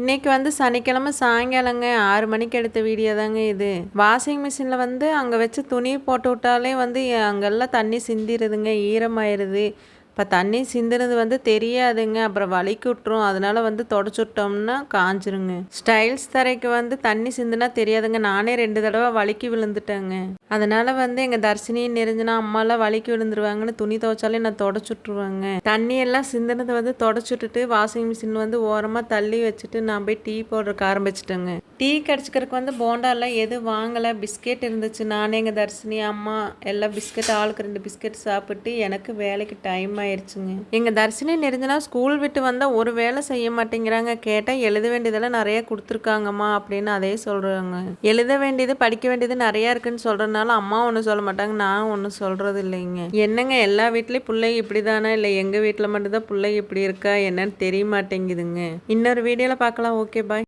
இன்னைக்கு வந்து சனிக்கிழமை சாயங்காலங்க 6 மணிக்கு எடுத்த வீடியோ தாங்க இது. வாஷிங் மிஷினில் வந்து அங்கே வச்சு துணி போட்டு விட்டாலே வந்து அங்கெல்லாம் தண்ணி சிந்திருதுங்க, ஈரமாயிருது. இப்போ தண்ணி சிந்துனது வந்து தெரியாதுங்க, அப்புறம் வலிக்கு விட்டுரும். அதனால வந்து தொடச்சி விட்டோம்னா காஞ்சிருங்க. ஸ்டைல்ஸ் தரைக்கு வந்து தண்ணி சிந்துனா தெரியாதுங்க, நானே 2 தடவை வலிக்கு விழுந்துட்டேங்க. அதனால வந்து எங்கள் தர்ஷினியும் நெறிஞ்சினா அம்மாலாம் வலிக்கு விழுந்துருவாங்கன்னு துணி துவைச்சாலே நான் தொடச்சி விட்ருவேங்க. தண்ணி எல்லாம் சிந்துனது வந்து தொடச்சி விட்டுட்டு வாஷிங் மிஷின் வந்து ஓரமாக தள்ளி வச்சுட்டு நான் போய் டீ போடுறதுக்கு ஆரம்பிச்சிட்டேங்க. டீ கடிச்சிக்கிறதுக்கு வந்து போண்டாலாம் எதுவும் வாங்கலை, பிஸ்கெட் இருந்துச்சு. நானே எங்கள் தர்ஷினி அம்மா எல்லாம் பிஸ்கெட் ஆளுக்கு 2 பிஸ்கெட் சாப்பிட்டு எனக்கு வேலைக்கு டைம் ஆயிடுச்சுங்க. எங்கள் தர்ஷினி நெறிஞ்சினா ஸ்கூல் விட்டு வந்தால் ஒரு வேலை செய்ய மாட்டேங்கிறாங்க. கேட்டால் எழுத வேண்டியதெல்லாம் நிறைய கொடுத்துருக்காங்கம்மா அப்படின்னு அதே சொல்கிறாங்க. எழுத வேண்டியது படிக்க வேண்டியது நிறையா இருக்குன்னு சொல்கிறதுனால அம்மா ஒன்றும் சொல்ல மாட்டாங்க, நான் ஒன்றும் சொல்கிறது இல்லைங்க. என்னங்க எல்லா வீட்லேயும் பிள்ளைங்க இப்படி தானே, இல்லை எங்கள் வீட்டில் மட்டும்தான் பிள்ளைங்க இப்படி இருக்கா என்னன்னு தெரிய மாட்டேங்குதுங்க. இன்னொரு வீடியோவில் பார்க்கலாம். Okay bye.